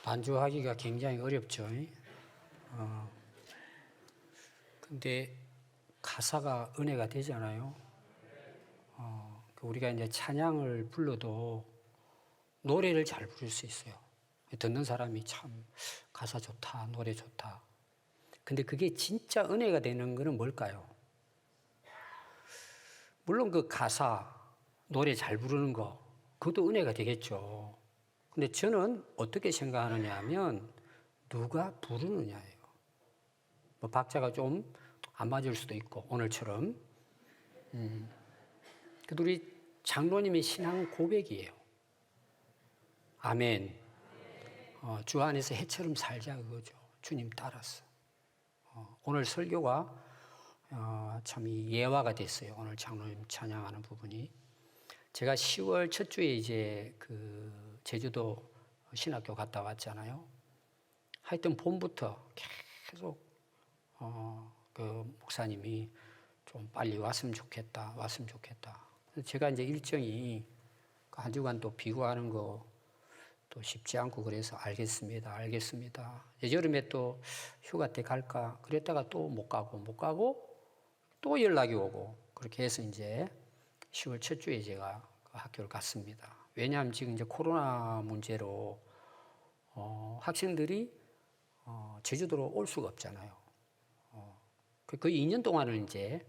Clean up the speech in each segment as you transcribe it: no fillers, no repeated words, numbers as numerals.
반주하기가 굉장히 어렵죠. 근데 가사가 은혜가 되잖아요. 우리가 이제 찬양을 불러도 노래를 잘 부를 수 있어요. 듣는 사람이 참 가사 좋다, 노래 좋다. 근데 그게 진짜 은혜가 되는 거는 뭘까요? 물론 그 가사, 노래 잘 부르는 거, 그것도 은혜가 되겠죠. 근데 저는 어떻게 생각하느냐 하면 누가 부르느냐예요. 뭐 박자가 좀 안 맞을 수도 있고 오늘처럼. 그래도 우리 장로님의 신앙 고백이에요. 아멘. 주 안에서 해처럼 살자 그거죠. 주님 따라서. 오늘 설교가 참 예화가 됐어요. 오늘 장로님 찬양하는 부분이. 제가 10월 첫 주에 이제 그 제주도 신학교 갔다 왔잖아요. 하여튼 봄부터 계속 그 목사님이 좀 빨리 왔으면 좋겠다. 제가 이제 일정이 한 주간 또 비구하는 거 또 쉽지 않고 그래서 알겠습니다. 여름에 또 휴가 때 갈까 그랬다가 또 못 가고 또 연락이 오고 그렇게 해서 이제 10월 첫 주에 제가 학교를 갔습니다. 왜냐하면 지금 이제 코로나 문제로 학생들이 제주도로 올 수가 없잖아요. 거의 2년 동안을 이제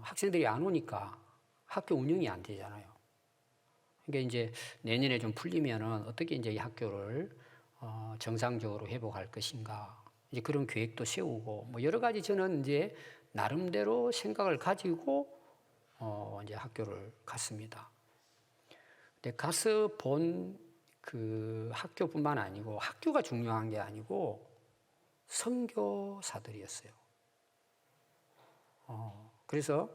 학생들이 안 오니까 학교 운영이 안 되잖아요. 그러니까 이제 내년에 좀 풀리면은 어떻게 이제 이 학교를 정상적으로 회복할 것인가 이제 그런 계획도 세우고 뭐 여러 가지 저는 이제 나름대로 생각을 가지고 이제 학교를 갔습니다. 근데 가서 본 그 학교뿐만 아니고 학교가 중요한 게 아니고 선교사들이었어요. 그래서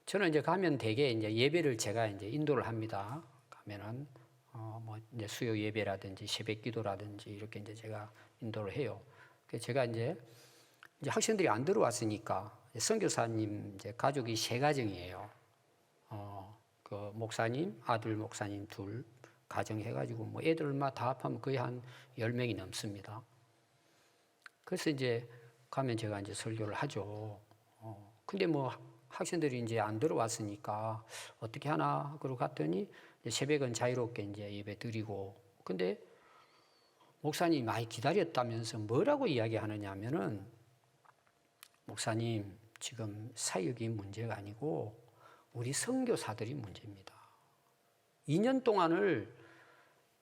저는 이제 가면 대개 이제 예배를 제가 이제 인도를 합니다. 가면은 뭐 이제 수요 예배라든지 새벽 기도라든지 이렇게 이제 제가 인도를 해요. 그래서 제가 이제 학생들이 안 들어왔으니까 선교사님 이제 가족이 3가정이에요. 그 목사님, 아들 목사님 2 가정 해가지고 뭐 애들만 다 합하면 거의 한 10명이 넘습니다. 그래서 이제 가면 제가 이제 설교를 하죠. 근데 뭐 학생들이 이제 안 들어왔으니까 어떻게 하나 그러고 갔더니 새벽은 자유롭게 이제 예배 드리고 근데 목사님이 많이 기다렸다면서 뭐라고 이야기하느냐 하면은 목사님 지금 사역이 문제가 아니고 우리 선교사들이 문제입니다. 2년 동안을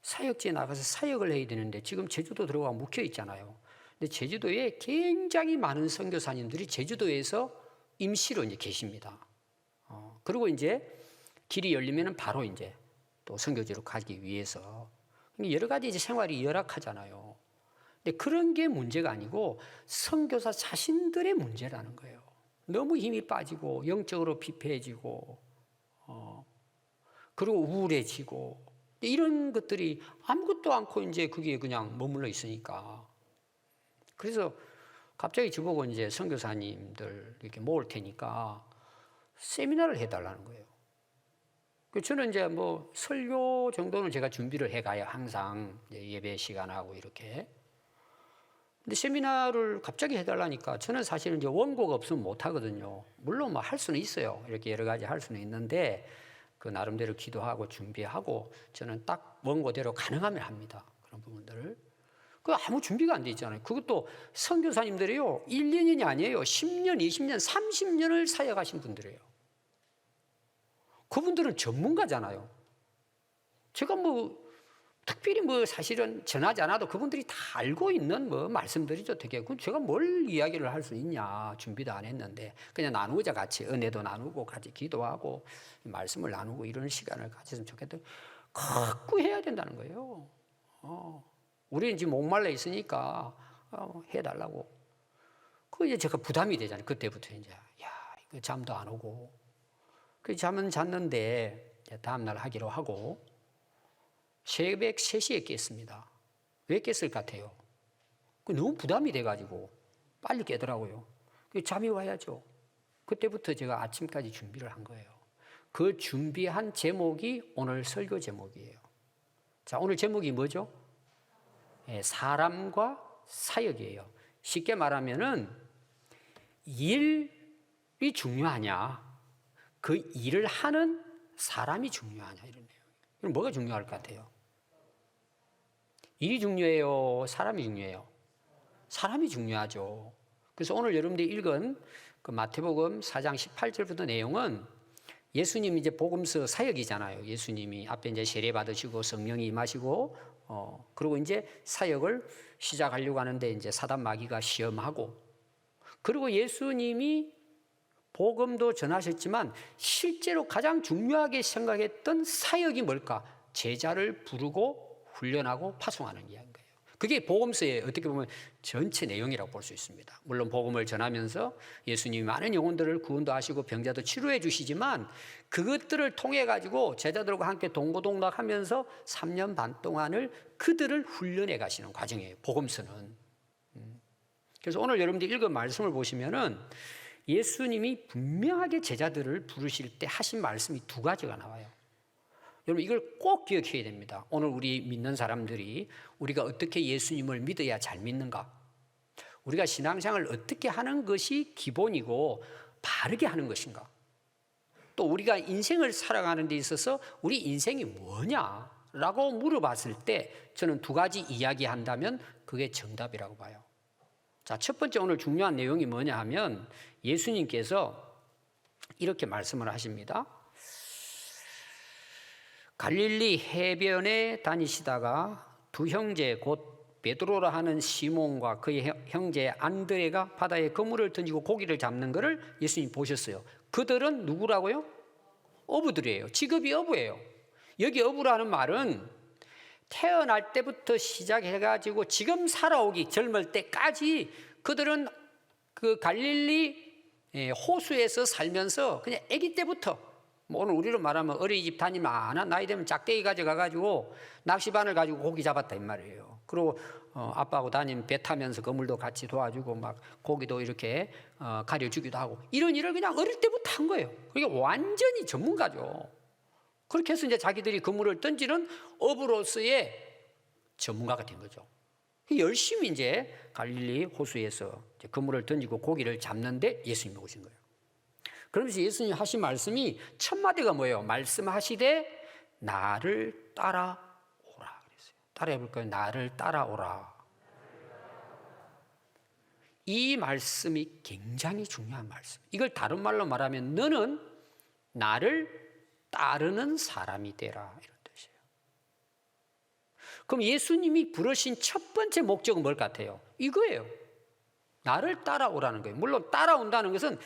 사역지에 나가서 사역을 해야 되는데 지금 제주도 들어가 묵혀 있잖아요. 근데 제주도에 굉장히 많은 선교사님들이 제주도에서 임시로 이제 계십니다. 그리고 이제 길이 열리면은 바로 이제 또 선교지로 가기 위해서 여러 가지 이제 생활이 열악하잖아요. 근데 그런 게 문제가 아니고 선교사 자신들의 문제라는 거예요. 너무 힘이 빠지고 영적으로 피폐해지고 그리고 우울해지고 이런 것들이 아무것도 않고 이제 그게 그냥 머물러 있으니까 그래서 갑자기 저보고 이제 선교사님들 이렇게 모을 테니까 세미나를 해달라는 거예요. 저는 이제 뭐 설교 정도는 제가 준비를 해가요. 항상 예배 시간하고 이렇게. 근데 세미나를 갑자기 해달라니까 저는 사실은 이제 원고가 없으면 못 하거든요. 물론 뭐 할 수는 있어요. 이렇게 여러 가지 할 수는 있는데 그 나름대로 기도하고 준비하고 저는 딱 원고대로 가능하면 합니다. 그런 부분들을. 그 아무 준비가 안 돼 있잖아요. 그것도 선교사님들이요. 1, 2년이 아니에요. 10년, 20년, 30년을 사역하신 분들이에요. 그분들은 전문가잖아요. 제가 뭐 특별히 뭐 사실은 전하지 않아도 그분들이 다 알고 있는 뭐 말씀들이죠. 되게. 그럼 제가 뭘 이야기를 할 수 있냐. 준비도 안 했는데 그냥 나누자 같이 은혜도 나누고 같이 기도하고 말씀을 나누고 이런 시간을 가졌으면 좋겠다. 자꾸 해야 된다는 거예요. 우리는 지금 목말라 있으니까 해달라고. 그 이제 제가 부담이 되잖아요. 그때부터 이제 이거 잠도 안 오고. 그 잠은 잤는데 다음날 하기로 하고 새벽 3시에 깼습니다. 왜 깼을 것 같아요? 너무 부담이 돼가지고 빨리 깨더라고요. 잠이 와야죠. 그때부터 제가 아침까지 준비를 한 거예요. 그 준비한 제목이 오늘 설교 제목이에요. 자, 오늘 제목이 뭐죠? 사람과 사역이에요. 쉽게 말하면은 일이 중요하냐, 그 일을 하는 사람이 중요하냐, 이런 내용. 그럼 뭐가 중요할 것 같아요? 일이 중요해요? 사람이 중요해요? 사람이 중요하죠. 그래서 오늘 여러분들이 읽은 그 마태복음 4장 18절부터 내용은 예수님 이제 복음서 사역이잖아요. 예수님이 앞에 이제 세례 받으시고 성령이 임하시고 그리고 이제 사역을 시작하려고 하는데 이제 사단 마귀가 시험하고, 그리고 예수님이 복음도 전하셨지만 실제로 가장 중요하게 생각했던 사역이 뭘까? 제자를 부르고 훈련하고 파송하는 이야기인 거예요. 그게 복음서의 어떻게 보면 전체 내용이라고 볼 수 있습니다. 물론 복음을 전하면서 예수님이 많은 영혼들을 구원도 하시고 병자도 치료해 주시지만 그것들을 통해 가지고 제자들과 함께 동고동락하면서 3년 반 동안을 그들을 훈련해 가시는 과정이에요, 복음서는. 그래서 오늘 여러분들이 읽은 말씀을 보시면은 예수님이 분명하게 제자들을 부르실 때 하신 말씀이 두 가지가 나와요. 여러분 이걸 꼭 기억해야 됩니다. 오늘 우리 믿는 사람들이 우리가 어떻게 예수님을 믿어야 잘 믿는가? 우리가 신앙생활을 어떻게 하는 것이 기본이고 바르게 하는 것인가? 또 우리가 인생을 살아가는 데 있어서 우리 인생이 뭐냐라고 물어봤을 때 저는 두 가지 이야기한다면 그게 정답이라고 봐요. 자, 첫 번째 오늘 중요한 내용이 뭐냐 하면 예수님께서 이렇게 말씀을 하십니다. 갈릴리 해변에 다니시다가 두 형제 곧 베드로라 하는 시몬과 그의 형제 안드레가 바다에 그물을 던지고 고기를 잡는 것을 예수님이 보셨어요. 그들은 누구라고요? 어부들이에요. 직업이 어부예요. 여기 어부라는 말은 태어날 때부터 시작해가지고 지금 살아오기 젊을 때까지 그들은 그 갈릴리 호수에서 살면서 그냥 아기 때부터, 뭐 오늘 우리로 말하면 어린이집 다니면 나이 되면 짝대기 가져가가지고 낚시바늘 가지고 고기 잡았다 이 말이에요. 그리고 아빠하고 다니면 배 타면서 그물도 같이 도와주고 막 고기도 이렇게 가려주기도 하고 이런 일을 그냥 어릴 때부터 한 거예요. 그게 완전히 전문가죠. 그렇게 해서 이제 자기들이 그물을 던지는 어부로서의 전문가가 된 거죠. 열심히 이제 갈릴리 호수에서 이제 그물을 던지고 고기를 잡는데 예수님이 오신 거예요. 그러면서 예수님이 하신 말씀이 첫 마디가 뭐예요? 말씀하시되 나를 따라오라 그랬어요. 따라해 볼까요? 나를 따라오라. 이 말씀이 굉장히 중요한 말씀. 이걸 다른 말로 말하면 너는 나를 따르는 사람이 되라, 이런 뜻이에요. 그럼 예수님이 부르신 첫 번째 목적은 뭘 같아요? 이거예요. 나를 따라오라는 거예요. 물론 따라온다는 것은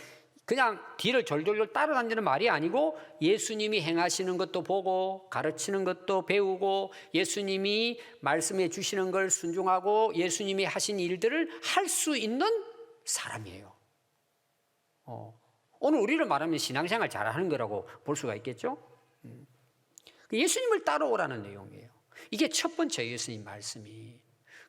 그냥 뒤를 졸졸졸 따라다니는 말이 아니고 예수님이 행하시는 것도 보고 가르치는 것도 배우고 예수님이 말씀해 주시는 걸 순종하고 예수님이 하신 일들을 할 수 있는 사람이에요. 오늘 우리를 말하면 신앙생활 잘하는 거라고 볼 수가 있겠죠. 예수님을 따라오라는 내용이에요. 이게 첫 번째 예수님 말씀이.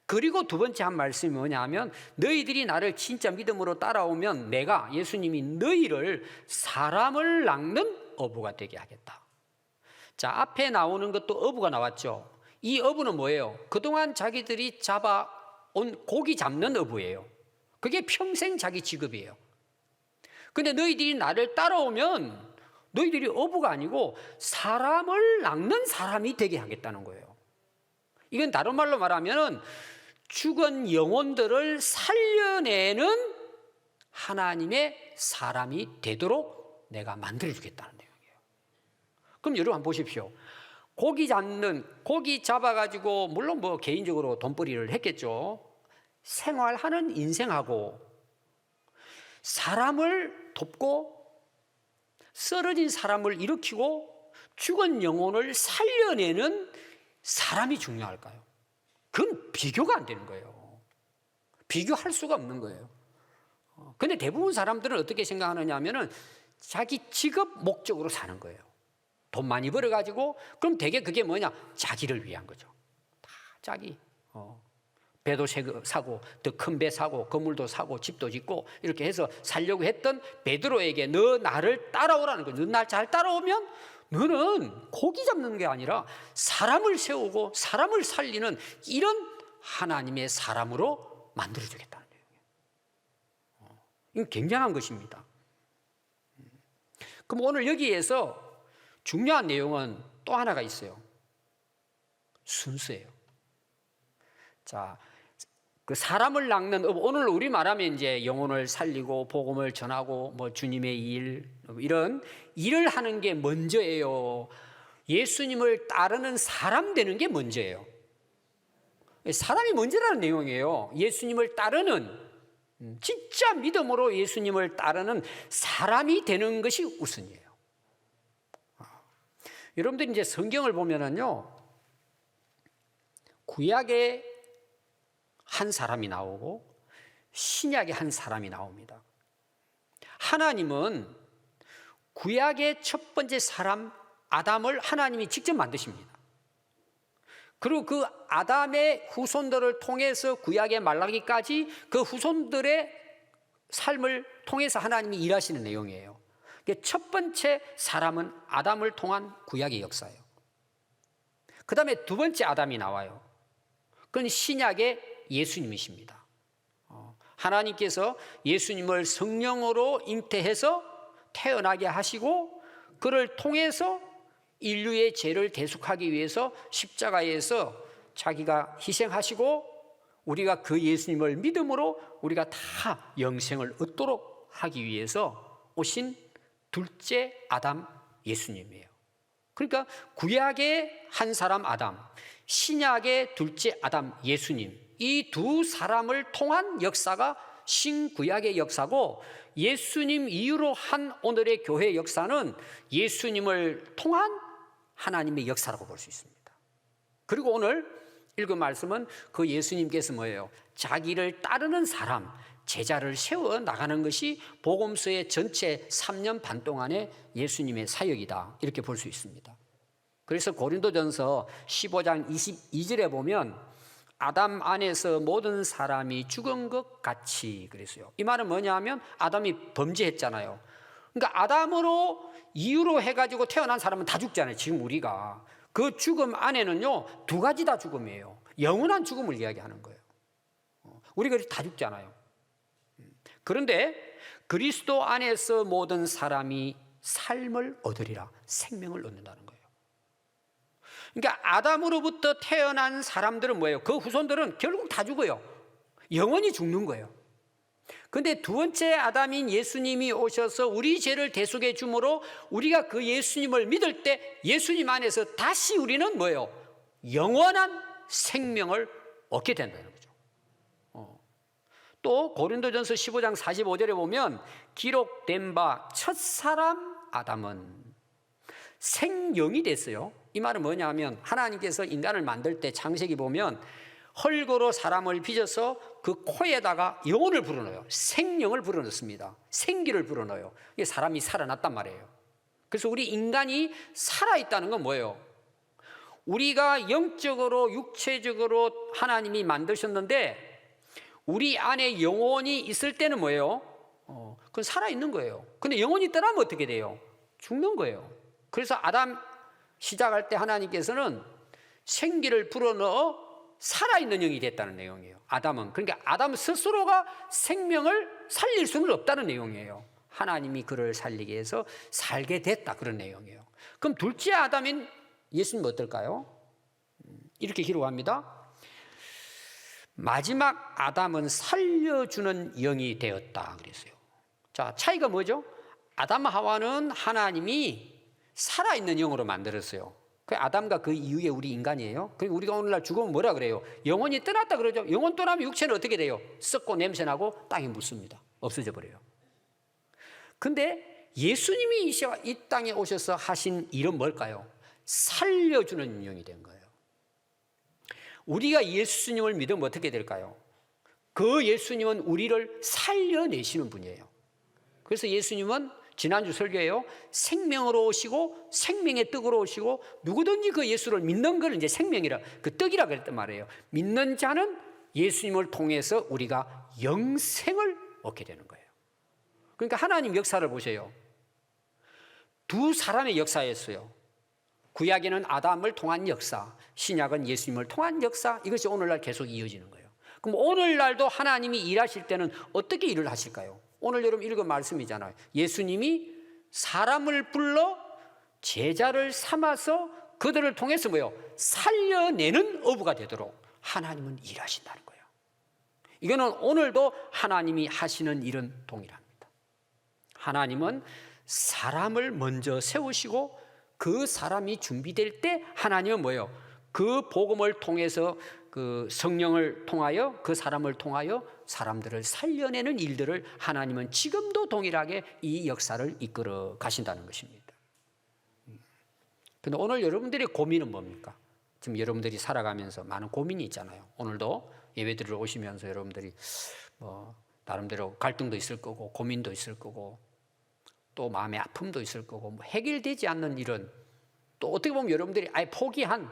그리고 두 번째 한 말씀이 뭐냐면 너희들이 나를 진짜 믿음으로 따라오면 내가, 예수님이 너희를 사람을 낚는 어부가 되게 하겠다. 자, 앞에 나오는 것도 어부가 나왔죠. 이 어부는 뭐예요? 그동안 자기들이 잡아온 고기 잡는 어부예요. 그게 평생 자기 직업이에요. 근데 너희들이 나를 따라오면 너희들이 어부가 아니고 사람을 낚는 사람이 되게 하겠다는 거예요. 이건 다른 말로 말하면 죽은 영혼들을 살려내는 하나님의 사람이 되도록 내가 만들어주겠다는 내용이에요. 그럼 여러분 한번 보십시오. 고기 잡아가지고 물론 뭐 개인적으로 돈벌이를 했겠죠. 생활하는 인생하고 사람을 돕고 쓰러진 사람을 일으키고 죽은 영혼을 살려내는 사람이 중요할까요? 그건 비교가 안 되는 거예요. 비교할 수가 없는 거예요. 근데 대부분 사람들은 어떻게 생각하느냐 하면은 자기 직업 목적으로 사는 거예요. 돈 많이 벌어가지고 그럼 되게 그게 뭐냐? 자기를 위한 거죠. 다 자기. 배도 사고 더 큰 배 사고 건물도 사고 집도 짓고 이렇게 해서 살려고 했던 베드로에게 너 나를 따라오라는 거예요. 너 날 잘 따라오면 너는 고기 잡는 게 아니라 사람을 세우고 사람을 살리는 이런 하나님의 사람으로 만들어주겠다는 내용이에요. 이건 굉장한 것입니다. 그럼 오늘 여기에서 중요한 내용은 또 하나가 있어요. 순서예요. 자, 그 사람을 낚는, 오늘 우리 말하면 이제 영혼을 살리고 복음을 전하고 뭐 주님의 일, 이런 일을 하는 게 먼저예요. 예수님을 따르는 사람 되는 게 먼저예요. 사람이 먼저라는 내용이에요. 예수님을 따르는, 진짜 믿음으로 예수님을 따르는 사람이 되는 것이 우선이에요. 여러분들이 이제 성경을 보면은요, 구약에 한 사람이 나오고 신약에 한 사람이 나옵니다. 하나님은 구약의 첫 번째 사람 아담을 하나님이 직접 만드십니다. 그리고 그 아담의 후손들을 통해서 구약의 말라기까지 그 후손들의 삶을 통해서 하나님이 일하시는 내용이에요. 첫 번째 사람은 아담을 통한 구약의 역사예요. 그 다음에 두 번째 아담이 나와요. 그건 신약의 예수님이십니다. 하나님께서 예수님을 성령으로 잉태해서 태어나게 하시고 그를 통해서 인류의 죄를 대속하기 위해서 십자가에서 자기가 희생하시고 우리가 그 예수님을 믿음으로 우리가 다 영생을 얻도록 하기 위해서 오신 둘째 아담 예수님이에요. 그러니까 구약의 한 사람 아담, 신약의 둘째 아담 예수님, 이 두 사람을 통한 역사가 신구약의 역사고 예수님 이후로 한 오늘의 교회의 역사는 예수님을 통한 하나님의 역사라고 볼 수 있습니다. 그리고 오늘 읽은 말씀은 그 예수님께서 뭐예요? 자기를 따르는 사람, 제자를 세워 나가는 것이 복음서의 전체 3년 반 동안의 예수님의 사역이다, 이렇게 볼 수 있습니다. 그래서 고린도전서 15장 22절에 보면 아담 안에서 모든 사람이 죽은 것 같이 그랬어요. 이 말은 뭐냐 하면 아담이 범죄했잖아요. 그러니까 아담으로 이유로 해가지고 태어난 사람은 다 죽잖아요. 지금 우리가 그 죽음 안에는요 두 가지 다 죽음이에요. 영원한 죽음을 이야기하는 거예요. 우리가 다 죽잖아요. 그런데 그리스도 안에서 모든 사람이 삶을 얻으리라, 생명을 얻는다는 거예요. 그러니까 아담으로부터 태어난 사람들은 뭐예요? 그 후손들은 결국 다 죽어요. 영원히 죽는 거예요. 그런데 두 번째 아담인 예수님이 오셔서 우리 죄를 대속해 주므로 우리가 그 예수님을 믿을 때 예수님 안에서 다시 우리는 뭐예요? 영원한 생명을 얻게 된다는 거죠. 또 고린도전서 15장 45절에 보면 기록된 바 첫사람 아담은 생영이 됐어요. 이 말은 뭐냐 하면 하나님께서 인간을 만들 때 창세기 보면 헐거로 사람을 빚어서 그 코에다가 영혼을 불어넣어요. 생명을 불어넣습니다. 생기를 불어넣어요. 이게 사람이 살아났단 말이에요. 그래서 우리 인간이 살아있다는 건 뭐예요? 우리가 영적으로 육체적으로 하나님이 만드셨는데 우리 안에 영혼이 있을 때는 뭐예요? 그건 살아있는 거예요. 근데 영혼이 떠나면 어떻게 돼요? 죽는 거예요. 그래서 아담 시작할 때 하나님께서는 생기를 불어넣어 살아있는 영이 됐다는 내용이에요. 아담은. 그러니까 아담 스스로가 생명을 살릴 수는 없다는 내용이에요. 하나님이 그를 살리게 해서 살게 됐다, 그런 내용이에요. 그럼 둘째 아담인 예수님은 어떨까요? 이렇게 기록합니다. 마지막 아담은 살려주는 영이 되었다 그랬어요. 자, 차이가 뭐죠? 아담 하와는 하나님이 살아있는 영으로 만들었어요. 그 아담과 그 이후에 우리 인간이에요. 그리고 우리가 오늘날 죽으면 뭐라 그래요? 영혼이 떠났다 그러죠. 영혼 떠나면 육체는 어떻게 돼요? 썩고 냄새나고 땅에 묻습니다. 없어져 버려요. 근데 예수님이 이 땅에 오셔서 하신 일은 뭘까요? 살려주는 영이 된 거예요. 우리가 예수님을 믿으면 어떻게 될까요? 그 예수님은 우리를 살려내시는 분이에요. 그래서 예수님은 지난주 설교에요, 생명으로 오시고 생명의 떡으로 오시고 누구든지 그 예수를 믿는 걸 이제 생명이라, 그 떡이라 그랬단 말이에요. 믿는 자는 예수님을 통해서 우리가 영생을 얻게 되는 거예요. 그러니까 하나님 역사를 보세요. 두 사람의 역사였어요. 구약에는 아담을 통한 역사, 신약은 예수님을 통한 역사, 이것이 오늘날 계속 이어지는 거예요. 그럼 오늘날도 하나님이 일하실 때는 어떻게 일을 하실까요? 오늘 여러분 읽은 말씀이잖아요. 예수님이 사람을 불러 제자를 삼아서 그들을 통해서 뭐요? 살려내는 어부가 되도록 하나님은 일하신다는 거예요. 이거는 오늘도 하나님이 하시는 일은 동일합니다. 하나님은 사람을 먼저 세우시고 그 사람이 준비될 때 하나님은 뭐예요? 그 복음을 통해서 그 성령을 통하여 그 사람을 통하여 사람들을 살려내는 일들을 하나님은 지금도 동일하게 이 역사를 이끌어 가신다는 것입니다. 그런데 오늘 여러분들의 고민은 뭡니까? 지금 여러분들이 살아가면서 많은 고민이 있잖아요. 오늘도 예배드리러 오시면서 여러분들이 나름대로 갈등도 있을 거고 고민도 있을 거고 또 마음의 아픔도 있을 거고 해결되지 않는 일은 또 어떻게 보면 여러분들이 아예 포기한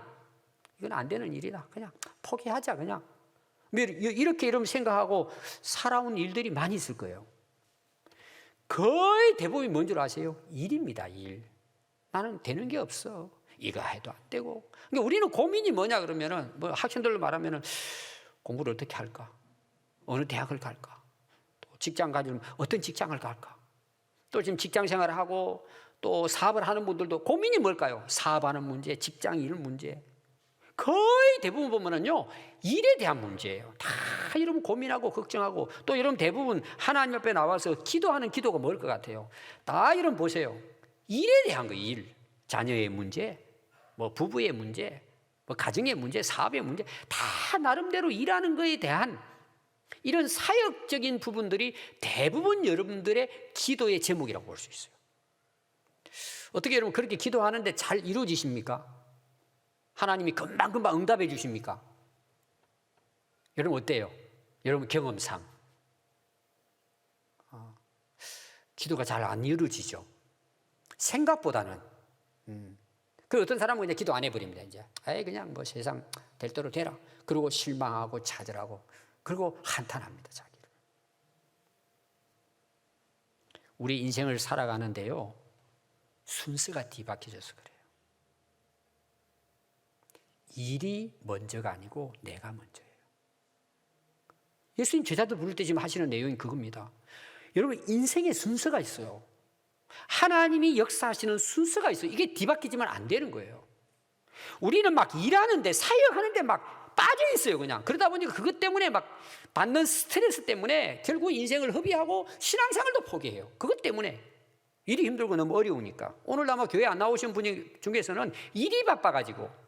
이건 안 되는 일이다. 그냥 포기하자 그냥. 이렇게 여러분 생각하고 살아온 일들이 많이 있을 거예요. 거의 대부분이 뭔 줄 아세요? 일입니다. 일. 나는 되는 게 없어. 이거 해도 안 되고. 그러니까 우리는 고민이 뭐냐 그러면은 학생들로 말하면은 공부를 어떻게 할까? 어느 대학을 갈까? 또 직장 가지면 어떤 직장을 갈까? 또 지금 직장 생활을 하고 또 사업을 하는 분들도 고민이 뭘까요? 사업하는 문제, 직장 일 문제. 거의 대부분 보면은요, 일에 대한 문제예요. 다 여러분 고민하고 걱정하고 또 여러분 대부분 하나님 앞에 나와서 기도하는 기도가 뭘 것 같아요? 다 여러분 보세요. 일에 대한 거예요, 일. 자녀의 문제, 부부의 문제, 가정의 문제, 사업의 문제, 다 나름대로 일하는 거에 대한 이런 사역적인 부분들이 대부분 여러분들의 기도의 제목이라고 볼 수 있어요. 어떻게 여러분 그렇게 기도하는데 잘 이루어지십니까? 하나님이 금방금방 응답해 주십니까? 여러분 어때요? 여러분 경험상 기도가 잘 안 이루어지죠. 생각보다는 그 어떤 사람은 그냥 기도 안 해버립니다. 이제 그냥 세상 될 대로 되라. 그리고 실망하고 좌절하고 그리고 한탄합니다. 자기를. 우리 인생을 살아가는데요, 순서가 뒤바뀌어져서 그래요. 일이 먼저가 아니고 내가 먼저예요. 예수님 제자들 부를 때 지금 하시는 내용이 그겁니다. 여러분 인생의 순서가 있어요. 하나님이 역사하시는 순서가 있어요. 이게 뒤바뀌지면 안 되는 거예요. 우리는 막 일하는데 사역하는데 막 빠져 있어요. 그냥 그러다 보니까 그것 때문에 막 받는 스트레스 때문에 결국 인생을 허비하고 신앙생활도 포기해요. 그것 때문에 일이 힘들고 너무 어려우니까. 오늘 아마 교회 안 나오신 분 중에서는 일이 바빠가지고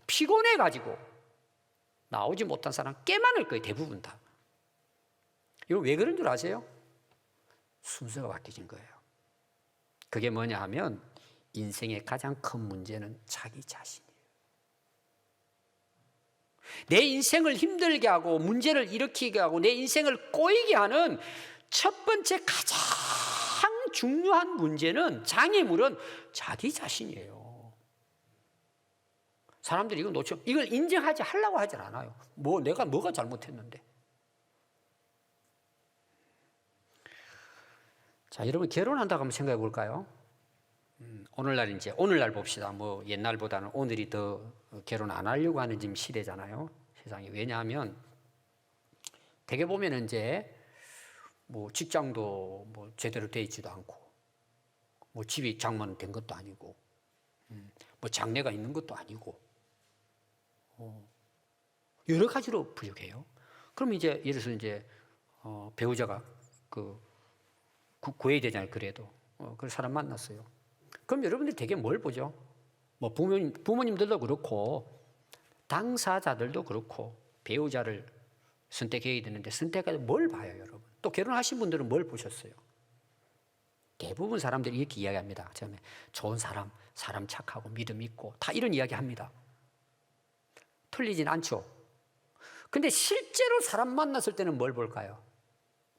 피곤해가지고 나오지 못한 사람 꽤 많을 거예요. 대부분 다. 이거 왜 그런 줄 아세요? 순서가 바뀌어진 거예요. 그게 뭐냐 하면 인생의 가장 큰 문제는 자기 자신이에요. 내 인생을 힘들게 하고 문제를 일으키게 하고 내 인생을 꼬이게 하는 첫 번째 가장 중요한 문제는 장애물은 자기 자신이에요. 사람들이 이거 놓쳐 이걸 인정하지 하려고 하질 않아요. 내가 뭐가 잘못했는데. 자, 여러분 결혼한다고 한번 생각해 볼까요? 오늘날 봅시다. 옛날보다는 오늘이 더 결혼 안 하려고 하는 지금 시대잖아요. 세상에. 왜냐하면 되게 보면 이제 직장도 제대로 돼 있지도 않고 집이 장만된 것도 아니고 장래가 있는 것도 아니고 여러 가지로 부족해요. 그럼 이제 예를 들어서 이제 배우자가 구해야 되잖아요. 그래도 그 사람 만났어요. 그럼 여러분들이 되게 뭘 보죠? 부모님들도 그렇고 당사자들도 그렇고 배우자를 선택해야 되는데 선택할 때 뭘 봐요, 여러분? 또 결혼하신 분들은 뭘 보셨어요? 대부분 사람들이 이렇게 이야기합니다. 처음에 좋은 사람 착하고 믿음 있고 다 이런 이야기합니다. 틀리진 않죠. 근데 실제로 사람 만났을 때는 뭘 볼까요?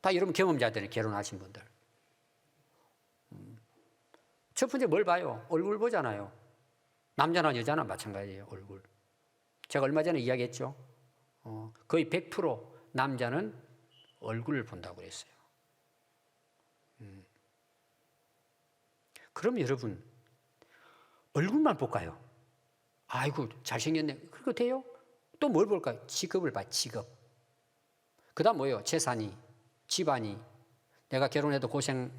다 여러분 경험자들이 결혼하신 분들. 첫 번째 뭘 봐요? 얼굴 보잖아요. 남자나 여자나 마찬가지예요. 얼굴. 제가 얼마 전에 이야기했죠. 거의 100% 남자는 얼굴을 본다고 그랬어요. 그럼 여러분 얼굴만 볼까요? 아이고 잘생겼네. 그거 돼요? 또 뭘 볼까요? 직업을 봐. 직업. 그다음 뭐예요? 재산이, 집안이, 내가 결혼해도 고생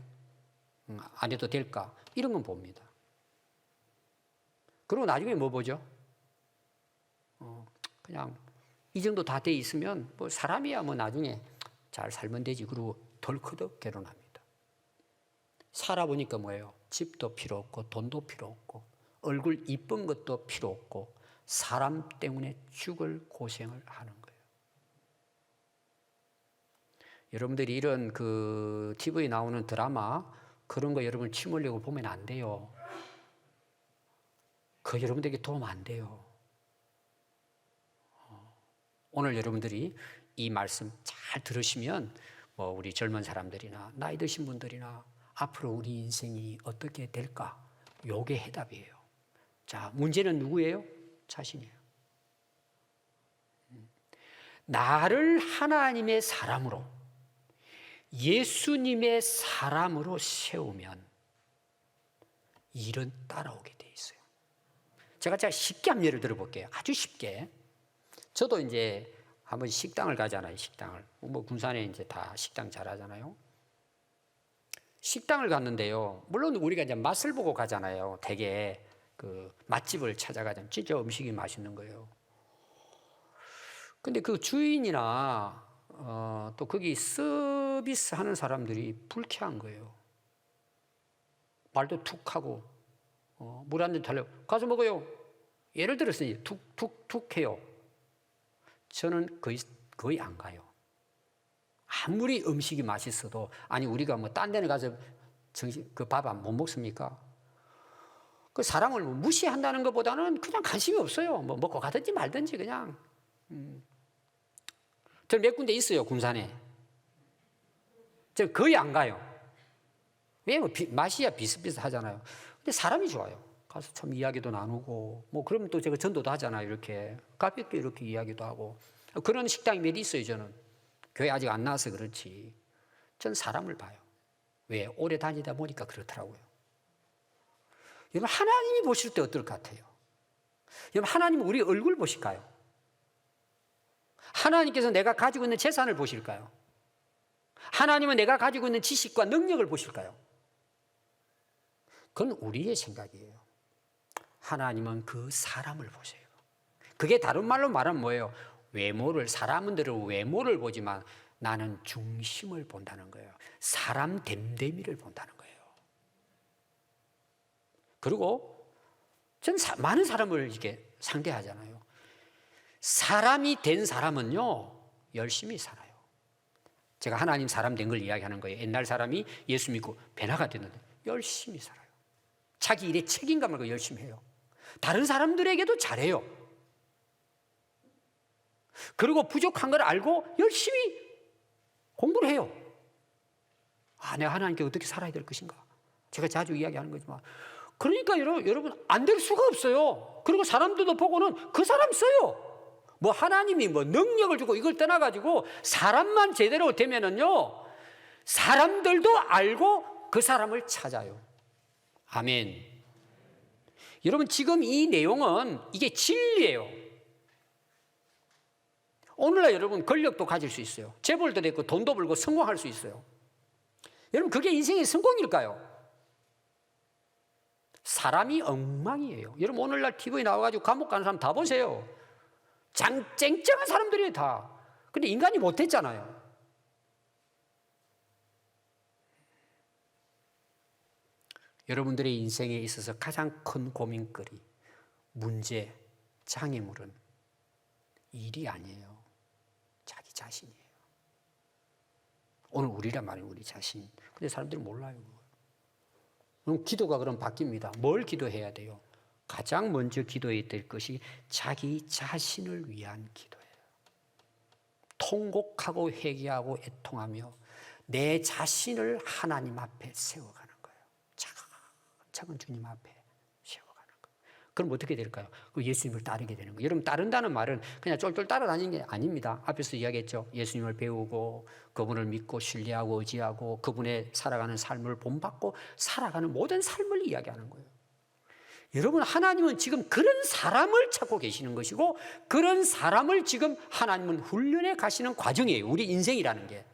안 해도 될까? 이런 건 봅니다. 그리고 나중에 뭐 보죠? 그냥 이 정도 다 돼 있으면 뭐 사람이야 뭐 나중에 잘 살면 되지. 그리고 덜커덕 결혼합니다. 살아보니까 뭐예요? 집도 필요 없고 돈도 필요 없고 얼굴 이쁜 것도 필요 없고 사람 때문에 죽을 고생을 하는 거예요. 여러분들이 이런 그 TV에 나오는 드라마 그런 거 여러분 침 흘리고 보면 안 돼요. 그 여러분들에게 도움 안 돼요. 오늘 여러분들이 이 말씀 잘 들으시면 뭐 우리 젊은 사람들이나 나이 드신 분들이나 앞으로 우리 인생이 어떻게 될까? 요게 해답이에요. 자, 문제는 누구예요? 자신이에요. 나를 하나님의 사람으로 예수님의 사람으로 세우면 일은 따라오게 돼 있어요. 제가 쉽게 한 예를 들어볼게요. 아주 쉽게. 저도 이제 한번 식당을 가잖아요. 식당을. 뭐 군산에 이제 다 식당 잘하잖아요. 식당을 갔는데요. 물론 우리가 이제 맛을 보고 가잖아요. 되게 그 맛집을 찾아가잖아요. 진짜 음식이 맛있는 거예요. 근데 그 주인이나 또 거기 서비스 하는 사람들이 불쾌한 거예요. 말도 툭 하고 물 한 잔 달라고 가서 먹어요. 예를 들어서 툭툭툭 해요. 저는 거의 안 가요. 아무리 음식이 맛있어도 아니 우리가 뭐 딴 데는 가서 그 밥 못 먹습니까? 그 사람을 무시한다는 것보다는 그냥 관심이 없어요. 뭐 먹고 가든지 말든지 그냥. 저는 몇 군데 있어요, 군산에. 저 거의 안 가요. 왜냐면 맛이야 비슷비슷하잖아요. 근데 사람이 좋아요. 가서 참 이야기도 나누고, 뭐 그러면 또 제가 전도도 하잖아요. 이렇게 가볍게 이렇게 이야기도 하고. 그런 식당이 몇 있어요, 저는. 교회 아직 안 나와서 그렇지. 전 사람을 봐요. 왜? 오래 다니다 보니까 그렇더라고요. 여러분, 하나님이 보실 때 어떨 것 같아요? 여러분, 하나님은 우리 얼굴 보실까요? 하나님께서 내가 가지고 있는 재산을 보실까요? 하나님은 내가 가지고 있는 지식과 능력을 보실까요? 그건 우리의 생각이에요. 하나님은 그 사람을 보세요. 그게 다른 말로 말하면 뭐예요? 사람들은 외모를 보지만 나는 중심을 본다는 거예요. 사람 됨됨이를 본다는 거예요. 그리고 전 많은 사람을 이렇게 상대하잖아요. 사람이 된 사람은요, 열심히 살아요. 제가 하나님 사람 된 걸 이야기하는 거예요. 옛날 사람이 예수 믿고 변화가 됐는데 열심히 살아요. 자기 일에 책임감을 갖고 열심히 해요. 다른 사람들에게도 잘해요. 그리고 부족한 걸 알고 열심히 공부를 해요. 내가 하나님께 어떻게 살아야 될 것인가? 제가 자주 이야기하는 거지만 그러니까 여러분 안 될 수가 없어요. 그리고 사람들도 보고는 그 사람 써요. 뭐 하나님이 뭐 능력을 주고 이걸 떠나가지고 사람만 제대로 되면은요, 사람들도 알고 그 사람을 찾아요. 아멘. 여러분, 지금 이 내용은 이게 진리예요. 오늘날 여러분 권력도 가질 수 있어요. 재벌도 됐고 돈도 벌고 성공할 수 있어요. 여러분, 그게 인생의 성공일까요? 사람이 엉망이에요. 여러분, 오늘날 TV에 나와가지고 감옥 가는 사람 다 보세요. 쨍쨍한 사람들이에요, 다. 근데 인간이 못했잖아요. 여러분들의 인생에 있어서 가장 큰 고민거리, 문제, 장애물은 일이 아니에요. 자기 자신이에요. 오늘 우리란 말이에요, 우리 자신. 근데 사람들은 몰라요. 그럼 기도가 그럼 바뀝니다. 뭘 기도해야 돼요? 가장 먼저 기도해야 될 것이 자기 자신을 위한 기도예요. 통곡하고 회개하고 애통하며 내 자신을 하나님 앞에 세워가는 거예요. 차근차근 주님 앞에 세워가는 거예요. 그럼 어떻게 될까요? 예수님을 따르게 되는 거예요. 여러분, 따른다는 말은 그냥 쫄쫄 따라다니는 게 아닙니다. 앞에서 이야기했죠. 예수님을 배우고 그분을 믿고 신뢰하고 의지하고 그분의 살아가는 삶을 본받고 살아가는 모든 삶을 이야기하는 거예요. 여러분, 하나님은 지금 그런 사람을 찾고 계시는 것이고 그런 사람을 지금 하나님은 훈련해 가시는 과정이에요. 우리 인생이라는 게.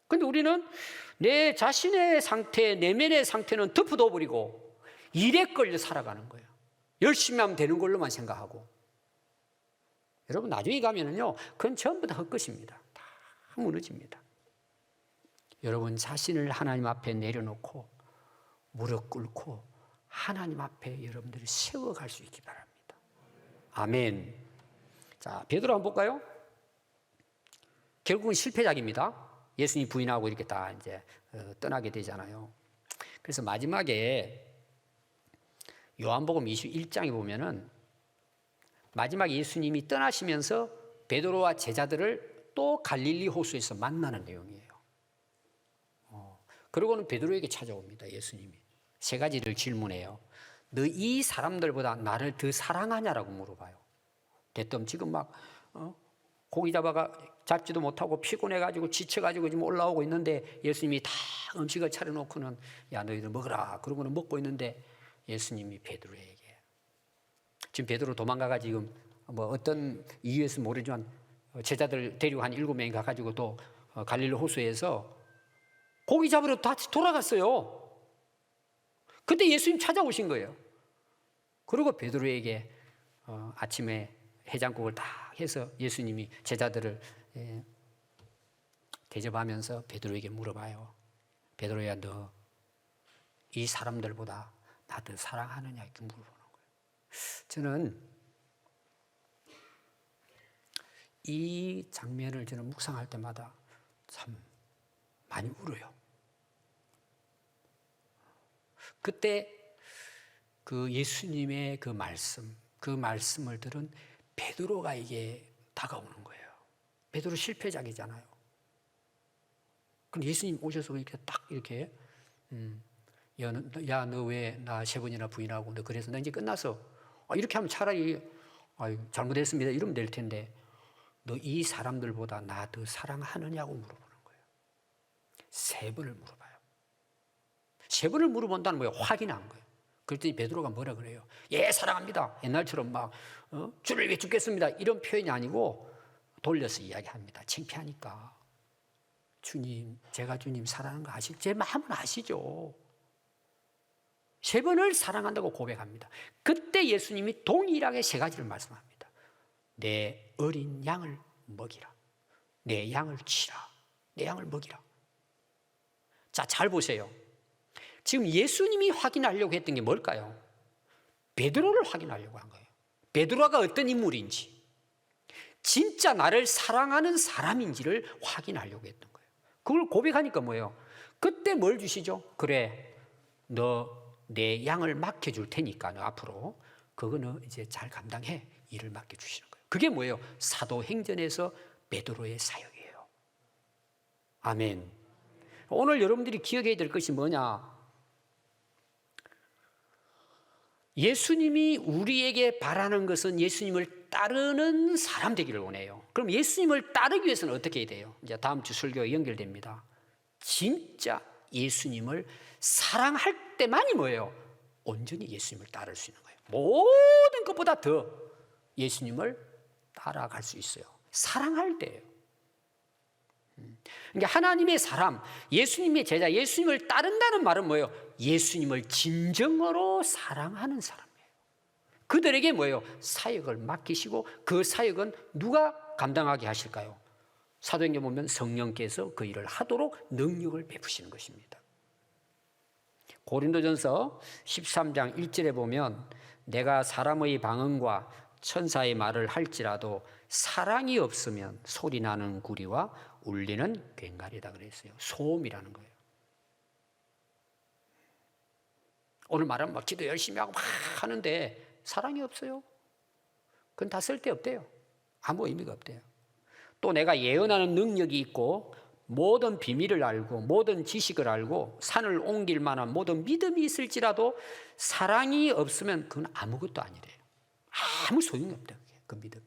그런데 우리는 내 자신의 상태, 내면의 상태는 덮어둬버리고 일에 끌려 살아가는 거예요. 열심히 하면 되는 걸로만 생각하고. 여러분, 나중에 가면은요, 그건 전부 다 헛것입니다. 다 무너집니다. 여러분, 자신을 하나님 앞에 내려놓고 무릎 꿇고 하나님 앞에 여러분들이 세워갈 수 있기 바랍니다. 아멘. 자, 베드로 한번 볼까요? 결국은 실패작입니다. 예수님 부인하고 이렇게 다 이제 떠나게 되잖아요. 그래서 마지막에 요한복음 21장에 보면은 마지막 예수님이 떠나시면서 베드로와 제자들을 또 갈릴리 호수에서 만나는 내용이에요. 그러고는 베드로에게 찾아옵니다. 예수님이 세 가지를 질문해요. 너 이 사람들보다 나를 더 사랑하냐라고 물어봐요. 대뜸 지금 막 고기 잡지도 못하고 피곤해가지고 지쳐가지고 지금 올라오고 있는데 예수님이 다 음식을 차려놓고는 야, 너희들 먹으라. 그러고는 먹고 있는데 예수님이 베드로에게 지금 베드로 도망가가 지금 뭐 어떤 이유에서 모르지만 제자들 데리고 한 7명이 가가지고 또 갈릴리 호수에서 고기 잡으러 다시 돌아갔어요. 그때 예수님 찾아오신 거예요. 그리고 베드로에게 아침에 해장국을 다 해서 예수님이 제자들을 대접하면서 베드로에게 물어봐요. 베드로야, 너 이 사람들보다 나 더 사랑하느냐 이렇게 물어보는 거예요. 저는 이 장면을 저는 묵상할 때마다 참 많이 울어요. 그때 그 예수님의 그 말씀을 들은 베드로가 이게 다가오는 거예요. 베드로 실패작이잖아요. 근데 예수님 오셔서 이렇게 딱 이렇게 야, 너 왜 나 3번이나 부인하고 너 그래서 나 이제 끝났어. 이렇게 하면 차라리 잘못했습니다 이러면 될 텐데 너 이 사람들보다 나 더 사랑하느냐고 물어보는 거예요. 3번을 물어봐요. 3번을 물어본다는 거예요. 확인한 거예요. 그랬더니 베드로가 뭐라 그래요? 예, 사랑합니다. 옛날처럼 막 주를 위해 죽겠습니다 이런 표현이 아니고 돌려서 이야기합니다. 창피하니까. 주님, 제가 주님 사랑하는 거 아시죠? 제 마음은 아시죠? 3번을 사랑한다고 고백합니다. 그때 예수님이 동일하게 3가지를 말씀합니다. 내 어린 양을 먹이라. 내 양을 치라. 내 양을 먹이라. 자, 잘 보세요. 지금 예수님이 확인하려고 했던 게 뭘까요? 베드로를 확인하려고 한 거예요. 베드로가 어떤 인물인지, 진짜 나를 사랑하는 사람인지를 확인하려고 했던 거예요. 그걸 고백하니까 뭐예요? 그때 뭘 주시죠? 그래, 너 내 양을 맡겨줄 테니까 너 앞으로 그거는 이제 잘 감당해. 일을 맡겨주시는 거예요. 그게 뭐예요? 사도행전에서 베드로의 사역이에요. 아멘. 오늘 여러분들이 기억해야 될 것이 뭐냐? 예수님이 우리에게 바라는 것은 예수님을 따르는 사람 되기를 원해요. 그럼 예수님을 따르기 위해서는 어떻게 해야 돼요? 이제 다음 주 설교에 연결됩니다. 진짜 예수님을 사랑할 때만이 뭐예요? 온전히 예수님을 따를 수 있는 거예요. 모든 것보다 더 예수님을 따라갈 수 있어요. 사랑할 때예요. 그러니까 하나님의 사람, 예수님의 제자, 예수님을 따른다는 말은 뭐예요? 예수님을 진정으로 사랑하는 사람이에요. 그들에게 뭐예요? 사역을 맡기시고 그 사역은 누가 감당하게 하실까요? 사도행전 보면 성령께서 그 일을 하도록 능력을 베푸시는 것입니다. 고린도전서 13장 1절에 보면 내가 사람의 방언과 천사의 말을 할지라도 사랑이 없으면 소리나는 구리와 울리는 꽹과리다 그랬어요. 소음이라는 거예요. 오늘 말하면 막 기도 열심히 하고 막 하는데 사랑이 없어요. 그건 다 쓸데없대요. 아무 의미가 없대요. 또 내가 예언하는 능력이 있고 모든 비밀을 알고 모든 지식을 알고 산을 옮길 만한 모든 믿음이 있을지라도 사랑이 없으면 그건 아무것도 아니래요. 아무 소용이 없대요. 그 믿음이.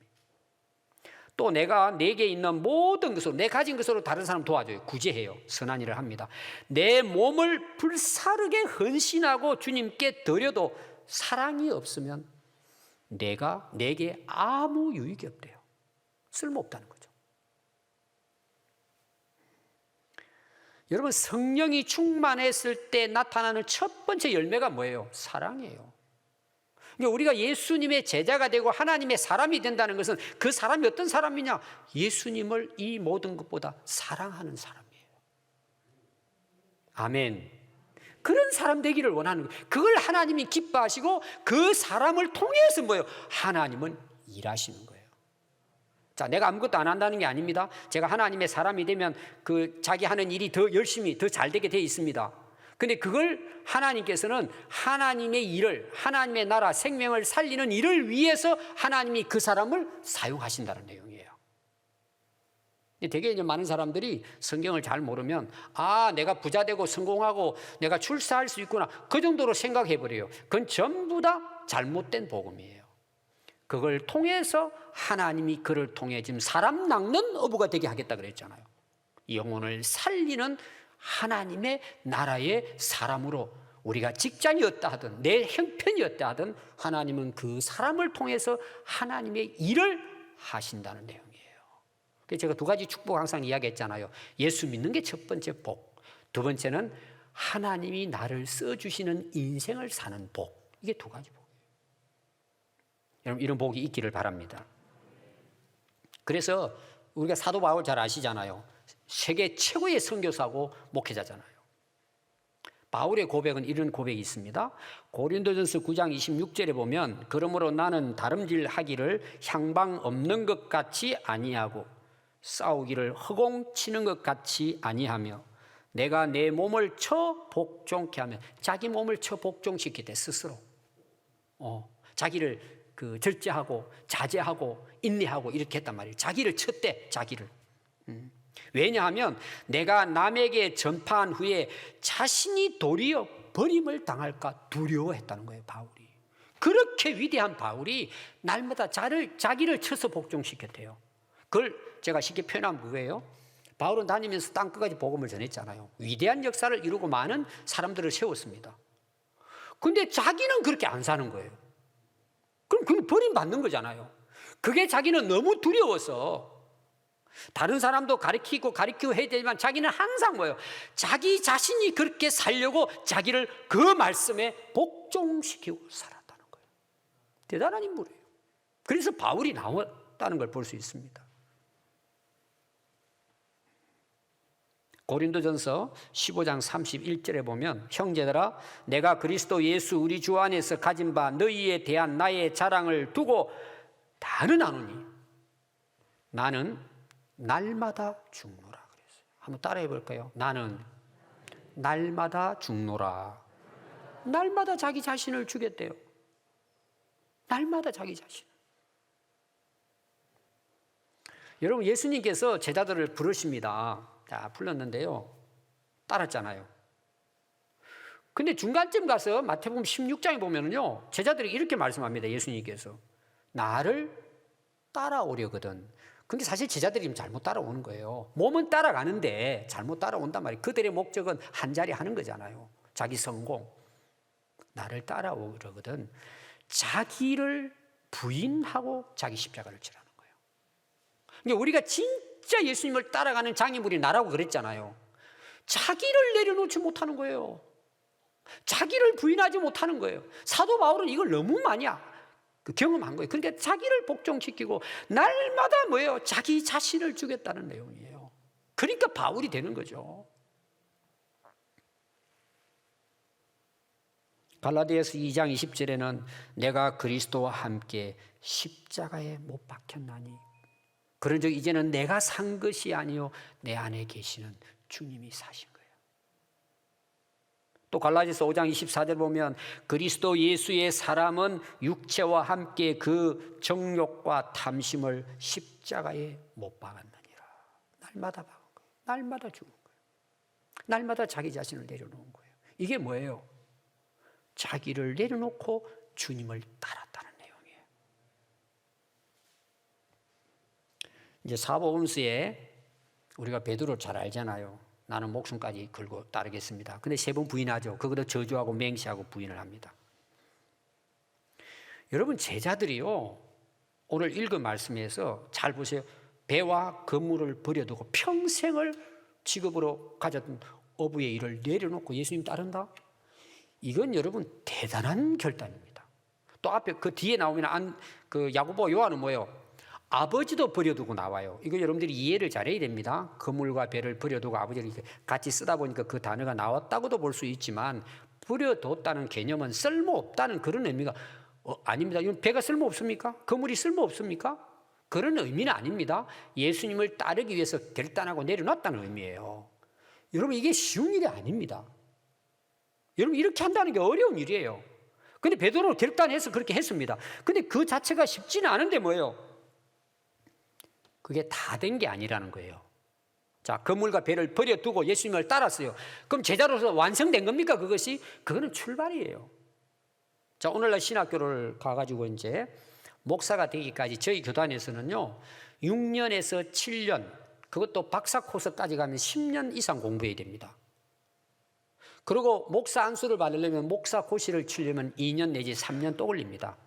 또 내가 내게 있는 모든 것으로, 내 가진 것으로 다른 사람 도와줘요. 구제해요. 선한 일을 합니다. 내 몸을 불사르게 헌신하고 주님께 드려도 사랑이 없으면 내게 아무 유익이 없대요. 쓸모없다는 거죠. 여러분, 성령이 충만했을 때 나타나는 첫 번째 열매가 뭐예요? 사랑이에요. 그러니까 우리가 예수님의 제자가 되고 하나님의 사람이 된다는 것은 그 사람이 어떤 사람이냐? 예수님을 이 모든 것보다 사랑하는 사람이에요. 아멘. 그런 사람 되기를 원하는 거예요. 그걸 하나님이 기뻐하시고 그 사람을 통해서 뭐예요? 하나님은 일하시는 거예요. 자, 내가 아무것도 안 한다는 게 아닙니다. 제가 하나님의 사람이 되면 자기 하는 일이 더 열심히 더 잘 되게 되어 있습니다. 근데 그걸 하나님께서는 하나님의 일을, 하나님의 나라, 생명을 살리는 일을 위해서 하나님이 그 사람을 사용하신다는 내용이에요. 되게 이제 많은 사람들이 성경을 잘 모르면, 내가 부자 되고 성공하고 내가 출세할 수 있구나, 그 정도로 생각해 버려요. 그건 전부 다 잘못된 복음이에요. 그걸 통해서 하나님이 그를 통해 지금 사람 낚는 어부가 되게 하겠다 그랬잖아요. 영혼을 살리는 하나님의 나라의 사람으로, 우리가 직장이었다 하든 내 형편이었다 하든 하나님은 그 사람을 통해서 하나님의 일을 하신다는 내용이에요. 그래서 제가 두 가지 축복 항상 이야기했잖아요. 예수 믿는 게 첫 번째 복, 두 번째는 하나님이 나를 써주시는 인생을 사는 복. 이게 두 가지 복이에요. 여러분, 이런 복이 있기를 바랍니다. 그래서 우리가 사도 바울 잘 아시잖아요. 세계 최고의 선교사고 목회자잖아요. 바울의 고백은 이런 고백이 있습니다. 고린도전서 9장 26절에 보면, 그러므로 나는 다름질하기를 향방 없는 것 같이 아니하고 싸우기를 허공치는 것 같이 아니하며 내가 내 몸을 쳐 복종케 하면, 자기 몸을 쳐 복종시킬 때 스스로 자기를 절제하고 자제하고 인내하고 이렇게 했단 말이에요. 자기를 쳤대, 자기를. 왜냐하면 내가 남에게 전파한 후에 자신이 도리어 버림을 당할까 두려워했다는 거예요, 바울이. 그렇게 위대한 바울이 날마다 자기를 쳐서 복종시켰대요. 그걸 제가 쉽게 표현하면 그거예요. 바울은 다니면서 땅끝까지 복음을 전했잖아요. 위대한 역사를 이루고 많은 사람들을 세웠습니다. 근데 자기는 그렇게 안 사는 거예요. 그럼 그건 버림받는 거잖아요. 그게 자기는 너무 두려워서 다른 사람도 가르치고 해야 되지만 자기는 항상 뭐예요? 자기 자신이 그렇게 살려고 자기를 그 말씀에 복종시키고 살았다는 거예요. 대단한 인물이에요. 그래서 바울이 나왔다는 걸 볼 수 있습니다. 고린도전서 15장 31절에 보면, 형제들아, 내가 그리스도 예수 우리 주 안에서 가진 바 너희에 대한 나의 자랑을 두고 다는 아노니 나는 날마다 죽노라 그랬어요. 한번 따라해 볼까요? 나는 날마다 죽노라. 날마다 자기 자신을 죽였대요. 날마다 자기 자신. 여러분, 예수님께서 제자들을 부르십니다. 자, 불렀는데요, 따랐잖아요. 근데 중간쯤 가서 마태복음 16장에 보면은요, 제자들이 이렇게 말씀합니다. 예수님께서 나를 따라오려거든. 근데 사실 제자들이 잘못 따라오는 거예요. 몸은 따라가는데 잘못 따라온단 말이에요. 그들의 목적은 한 자리 하는 거잖아요. 자기 성공. 나를 따라오려거든 자기를 부인하고 자기 십자가를 지라는 거예요. 그러니까 우리가 진짜 예수님을 따라가는 장인물이 나라고 그랬잖아요. 자기를 내려놓지 못하는 거예요. 자기를 부인하지 못하는 거예요. 사도 바울은 이걸 너무 많이 경험한 거예요. 그러니까 자기를 복종시키고 날마다 뭐예요? 자기 자신을 죽였다는 내용이에요. 그러니까 바울이 되는 거죠. 갈라디아서 2장 20절에는 내가 그리스도와 함께 십자가에 못 박혔나니 그런즉 이제는 내가 산 것이 아니요 내 안에 계시는 주님이 사신 거예요. 또 갈라디아서 5장 24절 보면 그리스도 예수의 사람은 육체와 함께 그 정욕과 탐심을 십자가에 못 박았느니라. 날마다 박은 거예요. 날마다 죽은 거예요. 날마다 자기 자신을 내려놓은 거예요. 이게 뭐예요? 자기를 내려놓고 주님을 따랐다는 내용이에요. 이제 사복음서에 우리가 베드로를 잘 알잖아요. 나는 목숨까지 걸고 따르겠습니다. 근데 3번 부인하죠. 그것도 저주하고 맹세하고 부인을 합니다. 여러분, 제자들이요, 오늘 읽은 말씀에서 잘 보세요. 배와 건물을 버려두고 평생을 직업으로 가졌던 어부의 일을 내려놓고 예수님 따른다? 이건 여러분 대단한 결단입니다. 또 앞에 그 뒤에 나오면 그 야고보 요한은 뭐예요? 아버지도 버려두고 나와요. 이거 여러분들이 이해를 잘해야 됩니다. 건물과 배를 버려두고 아버지를 같이 쓰다 보니까 그 단어가 나왔다고도 볼 수 있지만, 버려뒀다는 개념은 쓸모없다는 그런 의미가 아닙니다. 이건 배가 쓸모없습니까? 건물이 쓸모없습니까? 그런 의미는 아닙니다. 예수님을 따르기 위해서 결단하고 내려놨다는 의미예요. 여러분, 이게 쉬운 일이 아닙니다. 여러분, 이렇게 한다는 게 어려운 일이에요. 근데 베드로는 결단해서 그렇게 했습니다. 근데 그 자체가 쉽지는 않은데 뭐예요? 그게 다 된 게 아니라는 거예요. 자, 건물과 배를 버려두고 예수님을 따랐어요. 그럼 제자로서 완성된 겁니까, 그것이? 그거는 출발이에요. 자, 오늘날 신학교를 가가지고 이제 목사가 되기까지 저희 교단에서는요, 6년에서 7년, 그것도 박사 코스까지 가면 10년 이상 공부해야 됩니다. 그리고 목사 안수를 받으려면 목사 고시를 치려면 2년 내지 3년 또 걸립니다.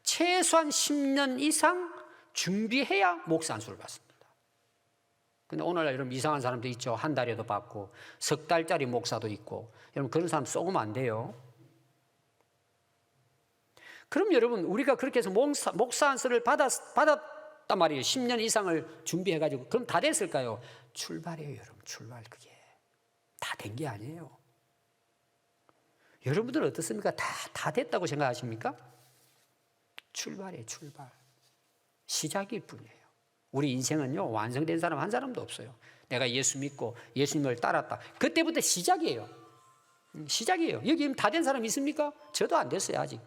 최소한 10년 이상 준비해야 목사 안수를 받습니다. 근데 오늘날 여러분 이상한 사람도 있죠. 한 달에도 받고 석 달짜리 목사도 있고. 여러분 그런 사람 쏘으면 안 돼요. 그럼 여러분 우리가 그렇게 해서 목사 안수를 받았단 말이에요. 10년 이상을 준비해가지고. 그럼 다 됐을까요? 출발이에요, 여러분. 출발. 그게 다 된 게 아니에요. 여러분들은 어떻습니까? 다 됐다고 생각하십니까? 출발이에요, 출발. 시작일 뿐이에요. 우리 인생은요, 완성된 사람 한 사람도 없어요. 내가 예수 믿고 예수님을 따랐다. 그때부터 시작이에요. 시작이에요. 여기 다 된 사람 있습니까? 저도 안 됐어요, 아직.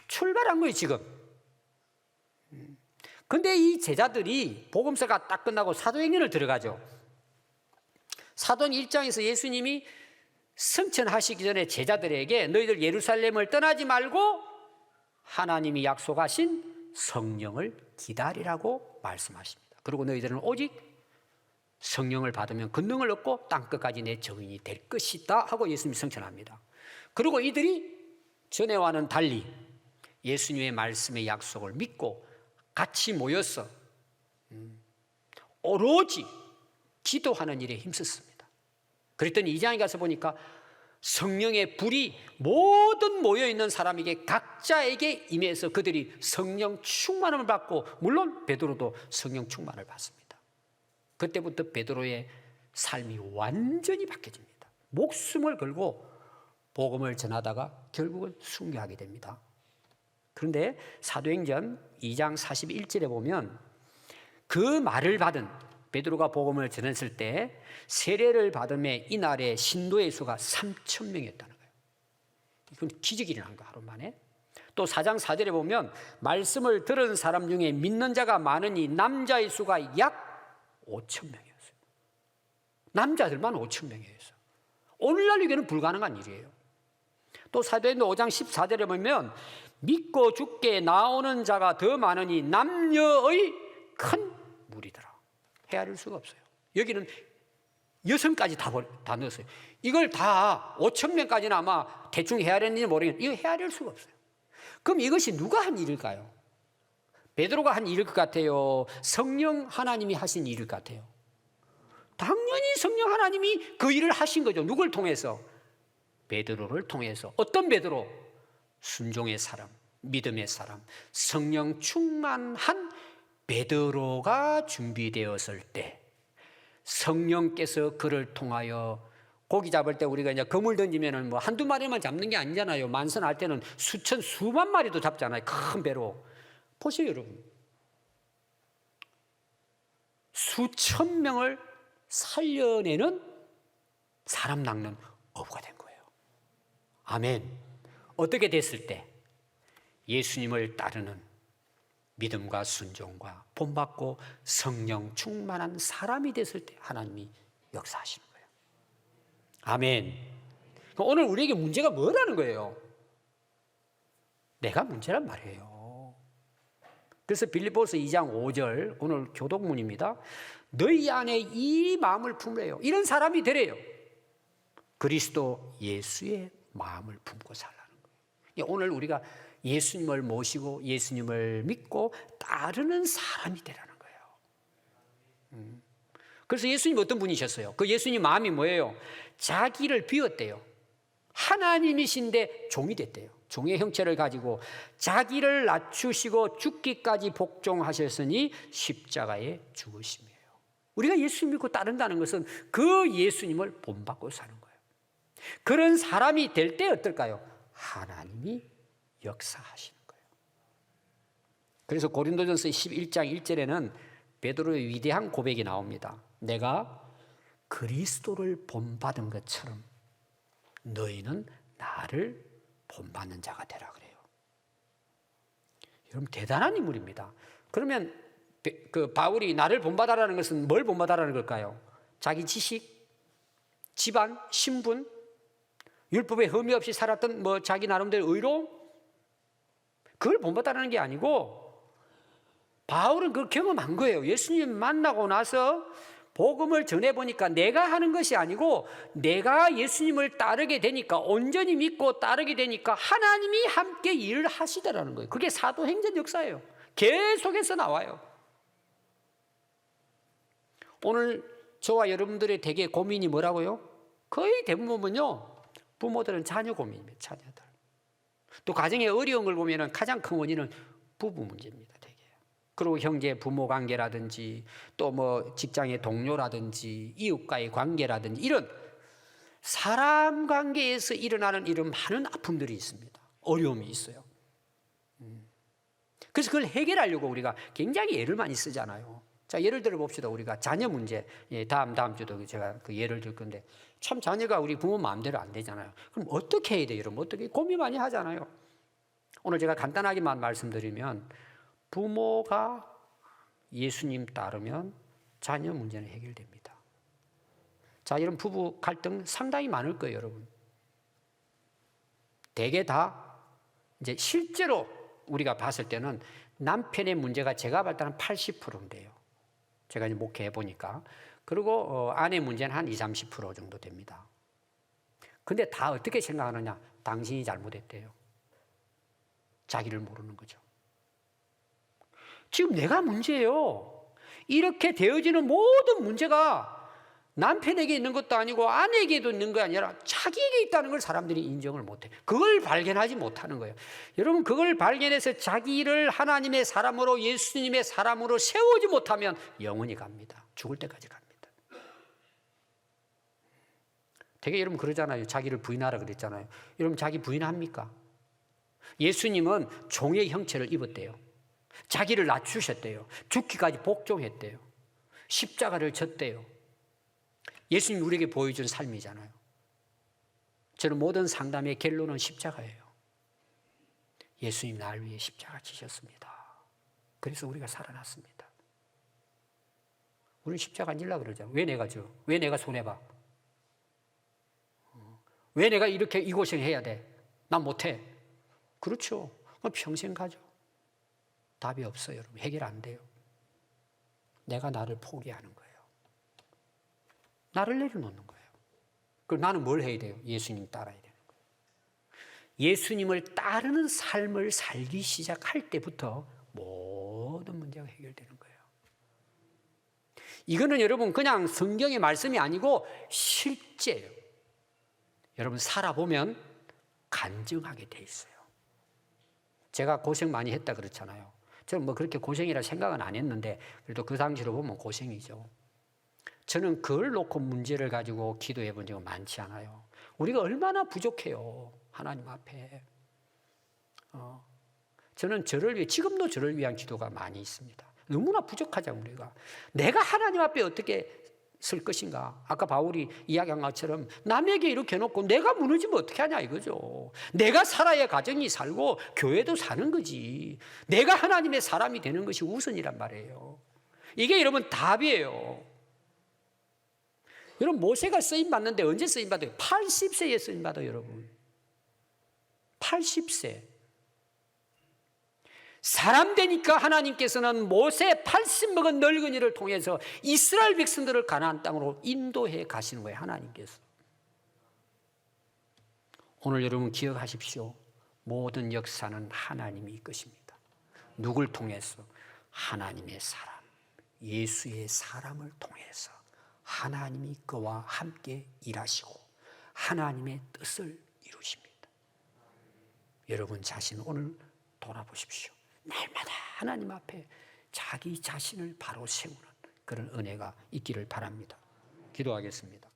출발한 거예요, 지금. 근데 이 제자들이 복음서가 딱 끝나고 사도행전을 들어가죠. 사도행 1장에서 예수님이 승천하시기 전에 제자들에게 너희들 예루살렘을 떠나지 말고 하나님이 약속하신 성령을 기다리라고 말씀하십니다. 그리고 너희들은 오직 성령을 받으면 권능을 얻고 땅끝까지 내 증인이 될 것이다 하고 예수님이 승천합니다. 그리고 이들이 전에와는 달리 예수님의 말씀의 약속을 믿고 같이 모여서 오로지 기도하는 일에 힘썼습니다. 그랬더니 2장에 가서 보니까 성령의 불이 모든 모여있는 사람에게 각자에게 임해서 그들이 성령 충만함을 받고, 물론 베드로도 성령 충만을 받습니다. 그때부터 베드로의 삶이 완전히 바뀌어집니다. 목숨을 걸고 복음을 전하다가 결국은 순교하게 됩니다. 그런데 사도행전 2장 41절에 보면 그 말을 받은 베드로가 복음을 전했을 때 세례를 받음에 이날의 신도의 수가 3,000명이었다는 거예요. 이건 기적이 일어난 거예요, 하루 만에. 또 4장 4절에 보면 말씀을 들은 사람 중에 믿는 자가 많으니 남자의 수가 약 5,000명이었어요. 남자들만 5,000명이었어요. 오늘날 이게는 불가능한 일이에요. 또 사도행전 5장 14절에 보면 믿고 죽게 나오는 자가 더 많으니 남녀의 큰 무리더라. 헤아릴 수가 없어요. 여기는 여성까지 다 넣었어요. 이걸 다 5,000명까지는 아마 대충 헤아렸는지 모르겠는데 이거 헤아릴 수가 없어요. 그럼 이것이 누가 한 일일까요? 베드로가 한 일일 것 같아요? 성령 하나님이 하신 일일 것 같아요? 당연히 성령 하나님이 그 일을 하신 거죠. 누굴 통해서? 베드로를 통해서. 어떤 베드로? 순종의 사람, 믿음의 사람, 성령 충만한 베드로가 준비되었을 때 성령께서 그를 통하여, 고기 잡을 때 우리가 이제 그물 던지면은 뭐 한두 마리만 잡는 게 아니잖아요. 만선할 때는 수천, 수만 마리도 잡잖아요. 큰 배로. 보세요, 여러분. 수천 명을 살려내는 사람 낚는 어부가 된 거예요. 아멘. 어떻게 됐을 때? 예수님을 따르는 믿음과 순종과 본받고 성령 충만한 사람이 됐을 때 하나님이 역사하시는 거예요. 아멘. 오늘 우리에게 문제가 뭐라는 거예요? 내가 문제란 말이에요. 그래서 빌립보서 2장 5절 오늘 교독문입니다. 너희 안에 이 마음을 품으래요. 이런 사람이 되래요. 그리스도 예수의 마음을 품고 살라는 거예요. 오늘 우리가 예수님을 모시고 예수님을 믿고 따르는 사람이 되라는 거예요. 그래서 예수님 어떤 분이셨어요? 그 예수님 마음이 뭐예요? 자기를 비웠대요. 하나님이신데 종이 됐대요. 종의 형체를 가지고 자기를 낮추시고 죽기까지 복종하셨으니 십자가에 죽으심이에요. 우리가 예수님 믿고 따른다는 것은 그 예수님을 본받고 사는 거예요. 그런 사람이 될 때 어떨까요? 하나님이 역사하시는 거예요. 그래서 고린도전서 11장 1절에는 베드로의 위대한 고백이 나옵니다. 내가 그리스도를 본받은 것처럼 너희는 나를 본받는 자가 되라 그래요. 여러분 대단한 인물입니다. 그러면 그 바울이 나를 본받아라는 것은 뭘 본받아라는 걸까요? 자기 지식, 집안, 신분, 율법에 흠이 없이 살았던 자기 나름대로 의로움, 그걸 본받아라는 게 아니고 바울은 그걸 경험한 거예요. 예수님 만나고 나서 복음을 전해보니까 내가 하는 것이 아니고 내가 예수님을 따르게 되니까 온전히 믿고 따르게 되니까 하나님이 함께 일을 하시더라는 거예요. 그게 사도행전 역사예요. 계속해서 나와요. 오늘 저와 여러분들의 대개 고민이 뭐라고요? 거의 대부분은요, 부모들은 자녀 고민입니다. 자녀들. 또 가정의 어려운 걸 보면 가장 큰 원인은 부부 문제입니다. 대개. 그리고 형제 부모 관계라든지 또 직장의 동료라든지 이웃과의 관계라든지 이런 사람 관계에서 일어나는 이런 많은 아픔들이 있습니다. 어려움이 있어요. 그래서 그걸 해결하려고 우리가 굉장히 애를 많이 쓰잖아요. 자, 예를 들어 봅시다. 우리가 자녀 문제. 다음 주도 제가 그 예를 들 건데 참 자녀가 우리 부모 마음대로 안 되잖아요. 그럼 어떻게 해야 돼요? 여러분 어떻게 고민 많이 하잖아요. 오늘 제가 간단하게만 말씀드리면 부모가 예수님 따르면 자녀 문제는 해결됩니다. 자, 이런 부부 갈등 상당히 많을 거예요, 여러분. 대개 다 이제 실제로 우리가 봤을 때는 남편의 문제가 제가 봤을 때는 80%인데요. 제가 이제 목회해 보니까. 그리고 아내 문제는 한 20, 30% 정도 됩니다. 근데 다 어떻게 생각하느냐? 당신이 잘못했대요. 자기를 모르는 거죠. 지금 내가 문제예요. 이렇게 되어지는 모든 문제가 남편에게 있는 것도 아니고 아내에게도 있는 게 아니라 자기에게 있다는 걸 사람들이 인정을 못해요. 그걸 발견하지 못하는 거예요. 여러분 그걸 발견해서 자기를 하나님의 사람으로 예수님의 사람으로 세우지 못하면 영원히 갑니다. 죽을 때까지 갑니다. 되게 여러분 그러잖아요. 자기를 부인하라 그랬잖아요. 여러분 자기 부인합니까? 예수님은 종의 형체를 입었대요. 자기를 낮추셨대요. 죽기까지 복종했대요. 십자가를 졌대요. 예수님이 우리에게 보여준 삶이잖아요. 저는 모든 상담의 결론은 십자가예요. 예수님 날 위해 십자가 지셨습니다. 그래서 우리가 살아났습니다. 우리는 십자가 안 지려고 그러잖아요. 왜 내가 져? 왜 내가 손해봐? 왜 내가 이렇게 이 고생해야 돼? 난 못해. 그렇죠. 그럼 평생 가죠. 답이 없어요, 여러분. 해결 안 돼요. 내가 나를 포기하는 거예요. 나를 내려놓는 거예요. 그럼 나는 뭘 해야 돼요? 예수님 따라야 되는 거예요. 예수님을 따르는 삶을 살기 시작할 때부터 모든 문제가 해결되는 거예요. 이거는 여러분 그냥 성경의 말씀이 아니고 실제예요. 여러분 살아보면 간증하게 돼 있어요. 제가 고생 많이 했다 그렇잖아요. 저는 그렇게 고생이라 생각은 안 했는데 그래도 그 당시로 보면 고생이죠. 저는 그걸 놓고 문제를 가지고 기도해 본 적은 많지 않아요. 우리가 얼마나 부족해요. 하나님 앞에. 저는 지금도 저를 위한 기도가 많이 있습니다. 너무나 부족하잖아요, 우리가. 내가 하나님 앞에 어떻게 설 것인가? 아까 바울이 이야기한 것처럼 남에게 이렇게 해놓고 내가 무너지면 어떻게 하냐 이거죠. 내가 살아야 가정이 살고 교회도 사는 거지. 내가 하나님의 사람이 되는 것이 우선이란 말이에요. 이게 여러분 답이에요. 여러분 모세가 쓰임받는데 언제 쓰임받아요? 80세에 쓰임받아요, 여러분. 80세. 사람 되니까 하나님께서는 모세 80 먹은 늙은이를 통해서 이스라엘 백성들을 가나안 땅으로 인도해 가시는 거예요. 하나님께서. 오늘 여러분 기억하십시오. 모든 역사는 하나님이 것입니다. 누굴 통해서? 하나님의 사람, 예수의 사람을 통해서 하나님이 그와 함께 일하시고 하나님의 뜻을 이루십니다. 여러분 자신 오늘 돌아보십시오. 날마다 하나님 앞에 자기 자신을 바로 세우는 그런 은혜가 있기를 바랍니다. 기도하겠습니다.